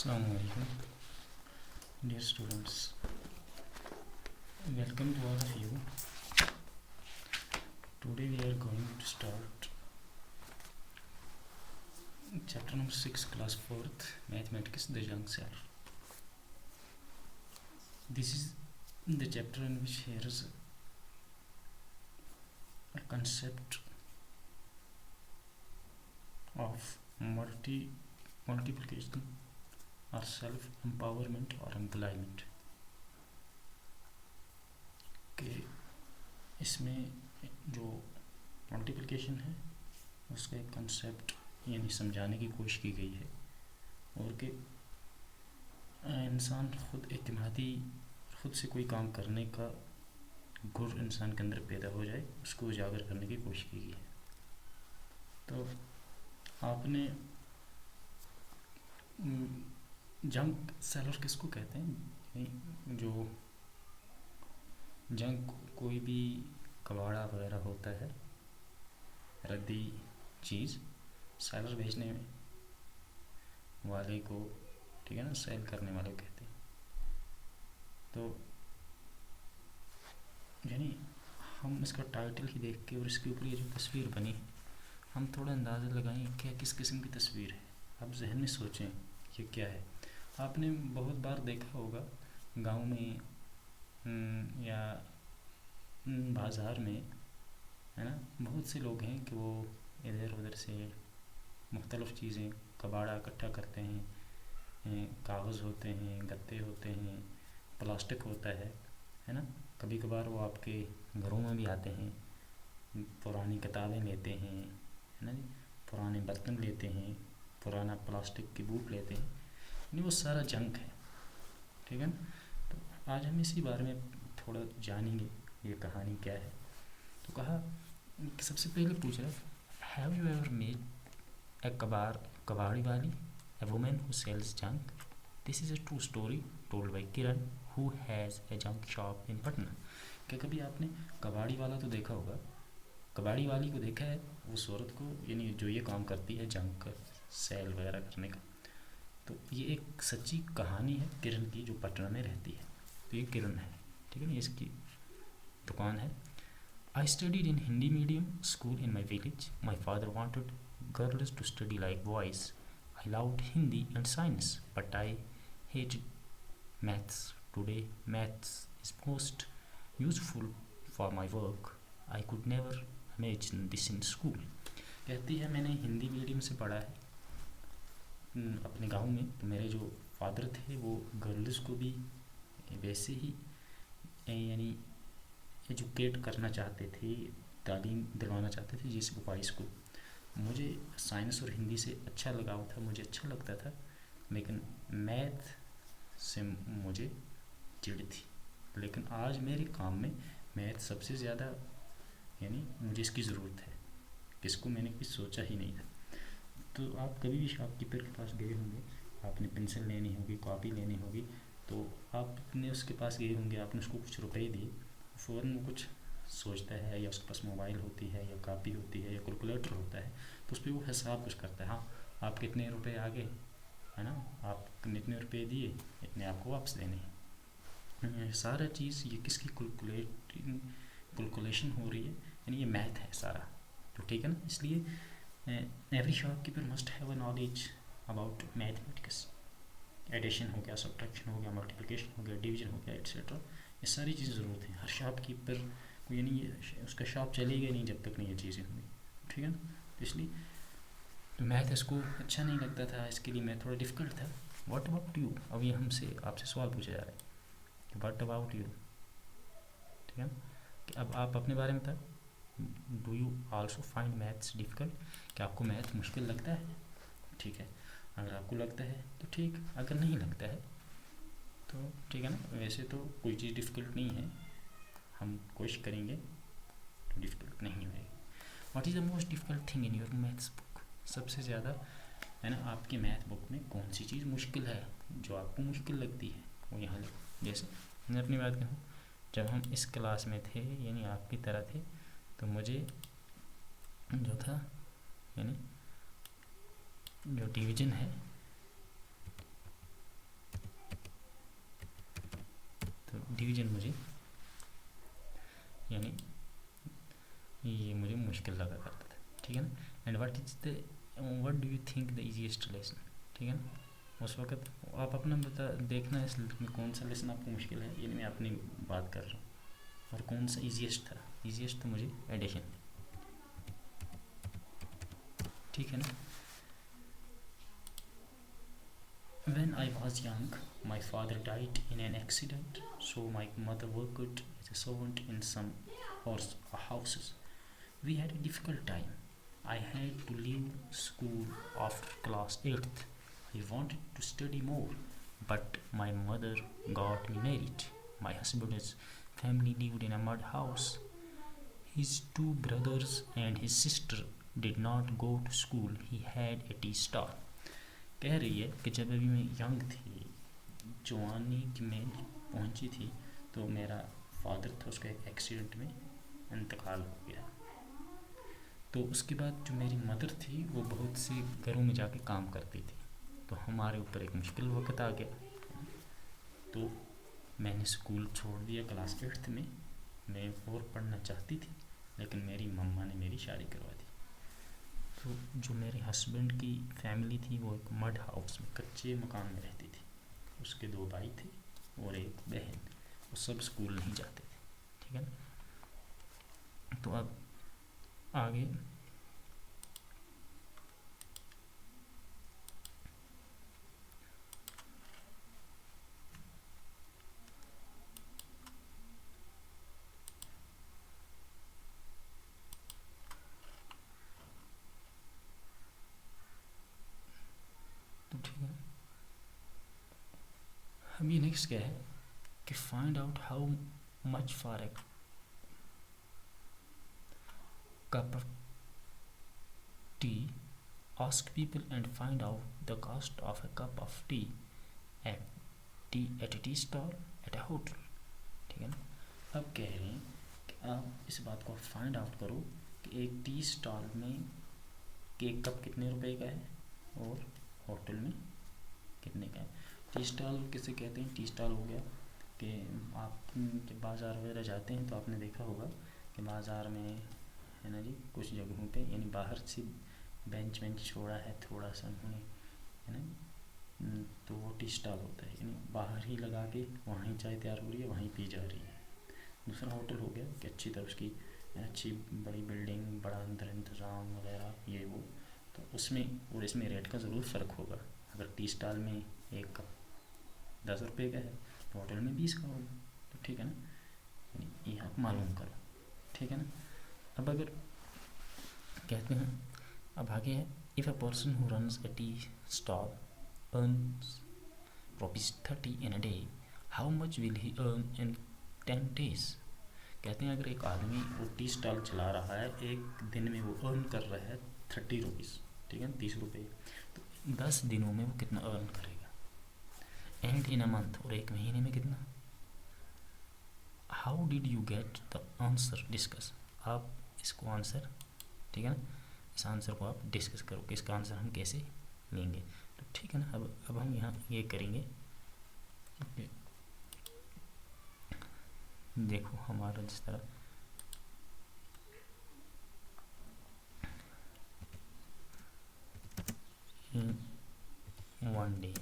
Assalamualaikum, dear students. Welcome to all of you. Today we are going to start chapter number 6, class 4th, mathematics, the young self. This is the chapter in which here is a concept of multiplication और self empowerment और employment के इसमें जो multiplication है उसका एक concept यानी समझाने की कोशिश की गई है और कि इंसान खुद एतमादी खुद से कोई काम करने का गुण इंसान के अंदर पैदा हो जाए उसको उजागर करने की कोशिश की गई है। तो आपने जंक सेलर किसको कहते हैं? जो जंक कोई भी कबाड़ा वगैरह होता है, रद्दी चीज़ सेलर बेचने वाले को, ठीक है ना, सेल करने वाले को कहते हैं। तो यानी हम इसका टाइटल ही देख के और इसके ऊपर ये जो तस्वीर बनी है हम थोड़ा अंदाज़ा लगाएं क्या किस किस्म की तस्वीर है। आप जहन में सोचें ये क्या है। आपने बहुत बार देखा होगा गांव में या बाज़ार में, है ना, बहुत से लोग हैं कि वो इधर उधर से मुख्तलिफ़ चीज़ें कबाड़ा इकट्ठा करते हैं। कागज़ होते हैं, गत्ते होते हैं, प्लास्टिक होता है ना। कभी कभार वो आपके घरों में भी आते हैं। पुरानी किताबें लेते हैं, है ना जी, पुराने बर्तन लेते हैं, पुराना प्लास्टिक की बूट लेते हैं, नहीं वो सारा जंक है, ठीक है ना। तो आज हम इसी बारे में थोड़ा जानेंगे ये कहानी क्या है। तो कहा कि सबसे पहले पूछ रहा है, have you ever met a kabadi wali, a women who sells junk? This is a true story told by Kiran who has a junk shop in Patna. क्या कभी आपने कबाड़ी वाला तो देखा होगा, कबाड़ी वाली को देखा है, उस औरत को, यानी जो ये काम करती है जंक सेल वगैरह करने का। तो ये एक सच्ची कहानी है किरण की, जो पटना में रहती है। तो ये किरण है, ठीक है ना, इसकी दुकान है। I studied in Hindi medium school in my village. My father wanted girls to study like boys. I loved Hindi and science but I hated maths. Today maths is most useful for my work. I could never imagine this in school. कहती है मैंने Hindi medium से पढ़ा है अपने गांव में। तो मेरे जो फादर थे वो गर्ल्स को भी वैसे ही यानी एजुकेट करना चाहते थे, तालीम दिलवाना चाहते थे जिस बॉयज़ को। मुझे साइंस और हिंदी से अच्छा लगाव था, मुझे अच्छा लगता था, लेकिन मैथ से मुझे चिढ़ थी। लेकिन आज मेरे काम में मैथ सबसे ज़्यादा, यानी मुझे इसकी ज़रूरत है, किसको मैंने कुछ सोचा ही नहीं था। तो आप कभी भी शॉपकीपर के पास गए होंगे, आपने पेंसिल लेनी होगी, कॉपी लेनी होगी, तो आपने उसके पास गए होंगे, आपने उसको कुछ रुपए दिए, फ़ौरन वो कुछ सोचता है, या उसके पास मोबाइल होती है, या कॉपी होती है, या कैलकुलेटर होता है, तो उस पर वो हिसाब कुछ करता है। हाँ, आप कितने रुपए आ गए, है ना, आपने इतने रुपए दिए, इतने आपको वापस देने हैं। सारा चीज़ ये किसकी कैलकुलेशन हो रही है, यानी ये मैथ है सारा, तो ठीक है ना। इसलिए every shopkeeper must have a knowledge about mathematics. Addition हो गया, सब्ट्रैक्शन हो गया, मल्टीप्लिकेशन हो गया, डिवीजन हो गया, एट्सेट्रा, ये सारी चीज़ें ज़रूरत है हर शॉपकीपर को, यानी उसका शॉप चलेगा नहीं जब तक नहीं ये चीज़ें होंगी, ठीक है ना। तो इसलिए तो मैथ इसको अच्छा नहीं लगता था, इसके लिए मैथ थोड़ा डिफ़िकल्ट था। What about you? अब ये हमसे आपसे सवाल पूछा जा रहा है कि व्हाट अबाउट यू, ठीक है ना, कि अब आप अपने बारे में बताएं। Do you also find maths difficult? क्या आपको मैथ मुश्किल लगता है? ठीक है, अगर आपको लगता है तो ठीक, अगर नहीं लगता है तो ठीक है ना। वैसे तो कोई चीज़ डिफ़िकल्ट नहीं है, हम कोशिश करेंगे तो डिफ़िकल्ट नहीं होएगी। What is the most difficult thing in your maths book? सबसे ज़्यादा, है ना, आपकी मैथ बुक में कौन सी चीज़ मुश्किल है, जो आपको मुश्किल लगती है, वो यहाँ लिखो। जैसे मैं अपनी बात कहूँ, जब हम इस क्लास में थे, यानी आपकी तरह थे, तो मुझे जो था, यानी जो डिवीज़न है डिवीज़न मुझे यानी ये मुझे मुश्किल लगा करता था, ठीक है ना। And what do you think the easiest lesson, ठीक है ना। उस वक्त आप अपना देखना इस में कौन सा लेसन आपको मुश्किल है, ये मैं अपनी बात कर रहा हूँ, और कौन सा इजीएस्ट था। इजीएस्ट तो मुझे एडिशन, ठीक है ना। When I was young, my father died in an accident, so my mother worked as a servant in some houses. We had a difficult time. I had to leave school after class 8th. I wanted to study more, but my mother got me married. My husband's family lived in a mud house. His two brothers and his sister did not go to school. He had a tea stall. कह रही है कि जब अभी मैं young थी, जवानी की में पहुंची थी, तो मेरा फादर था, उसका एक एक्सीडेंट में इंतकाल हो गया। तो उसके बाद जो मेरी मदर थी वो बहुत से घरों में जाके काम करती थी, तो हमारे ऊपर एक मुश्किल वक्त आ गया। तो मैंने स्कूल छोड़ दिया क्लास 8th में। मैं और पढ़ना चाहती थी, लेकिन मेरी मम्मा ने मेरी शादी करवा दी। तो जो मेरे हस्बैंड की फैमिली थी वो एक मड हाउस में, कच्चे मकान में रहती थी। उसके 2 भाई थे और एक बहन, वो सब स्कूल नहीं जाते थे, ठीक है ना। तो अब आगे तो ठीक है। अब ये नेक्स्ट क्या है कि find out how much for a cup of T, ask people and find out the cost of a cup of tea at a tea stall at a hotel, ठीक है ना। अब कह रहे हैं कि आप इस बात को फाइंड आउट करो कि एक टी स्टॉल में एक कप कितने रुपए का है और होटल में कितने का है। टी स्टॉल किसे कहते हैं? टी स्टॉल हो गया कि आप जब बाज़ार वगैरह जाते हैं तो आपने देखा होगा कि बाज़ार में है ना जी, कुछ जगहों पे यानी बाहर से बेंच छोड़ा है थोड़ा सा उन्होंने, है ना, तो वो टी स्टॉल होता है, यानी बाहर ही लगा के वहीं चाय तैयार हो रही है, वहीं पी जा रही है। दूसरा होटल हो गया कि अच्छी तरह उसकी अच्छी बड़ी बिल्डिंग, बड़ा अंदर इंतज़ाम वगैरह ये वो, तो उसमें और इसमें रेट का ज़रूर फ़र्क होगा। अगर टी स्टॉल में एक कप 10 रुपये का है तो होटल में 20 का होगा, तो ठीक है ना, ये आप मालूम करो, ठीक है ना। अब अगर कहते हैं, अब आगे है, if a person who runs a tea stall earns ₹30 in a day, how much will he earn in 10 days। कहते हैं अगर एक आदमी वो टी स्टॉल चला रहा है, एक दिन में वो अर्न कर रहा है 30 रुपीज़, ठीक है, 30 रुपये, तो 10 दिनों में वो कितना अर्न करेगा। एंड इन अ मंथ, और एक महीने में कितना। How did you get the answer, discuss. आप इसको आंसर, ठीक है ना, इस आंसर को आप डिस्कस करो कि इसका आंसर हम कैसे लेंगे। तो ठीक है ना। अब हम यहाँ ये करेंगे, देखो हमारा जिस तरह इन 1 day,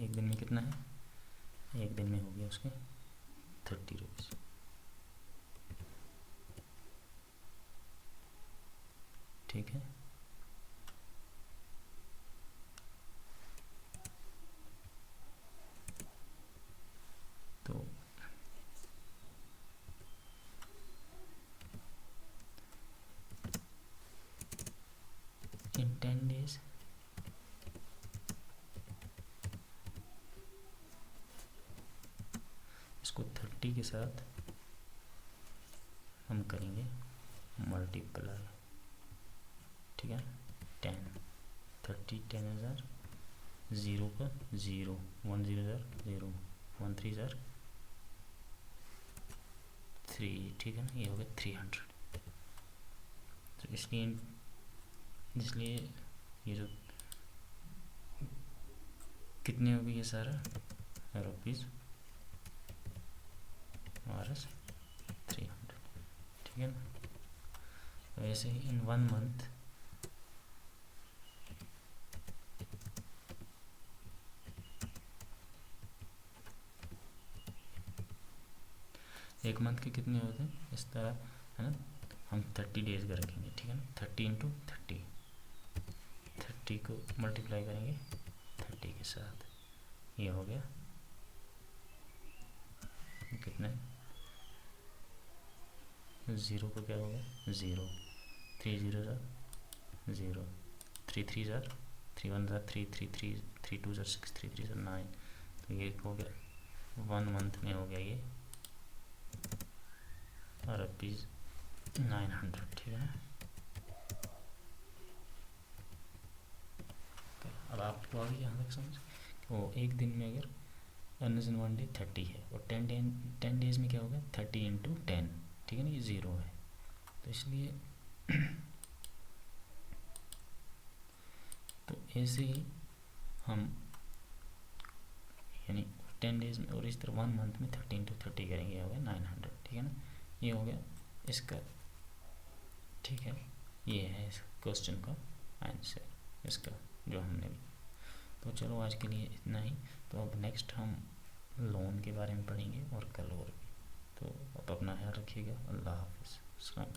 एक दिन में कितना है, एक दिन में हो गया उसके 30 रुपीज़, ठीक है। तो इन 10 days इसको 30 के साथ हम करेंगे मल्टीप्लाई, ठीक है। 10 30 10,000, 0 का 0, 1 0 0, 1 3 3, ठीक है ना, ये हो गया 300। तो इसलिए ये जो कितने हो गई ये सारा रुपीज़ Rs 300, ठीक है ना। तो ऐसे ही इन 1 मंथ एक मंथ के कितने होते हैं इस तरह, है ना। हम 30 डेज का रखेंगे, ठीक है ना। 30 इंटू 30 को मल्टीप्लाई करेंगे 30 के साथ, ये हो गया कितना है, 0 को क्या हो गया 0, 3 0 0, 3 3 3 1 3 3 3 3 2 6 3 3 9, तो ये हो गया 1 मंथ में हो गया ये रुपीज़ 900, ठीक है ना। अब आपको आगे यहाँ तक समझ, वो एक दिन में अगर अर्नर्स इन 1 डे 30 है और 10 डेज में क्या होगा 30 इंटू 10, ठीक है ना, ये 0 है। तो इसलिए तो ऐसे ही हम यानी 10 डेज में और इस तरह 1 मंथ में 30 इंटू 30 करेंगे, हो गया 900, ठीक है ना। ये हो गया इसका, ठीक है। ये है इस क्वेश्चन का आंसर इसका जो हमने भी। तो चलो आज के लिए इतना ही। तो अब नेक्स्ट हम लोन के बारे में पढ़ेंगे और कल और भी। तो आप अपना ख्याल रखिएगा। अल्लाह हाफिज़।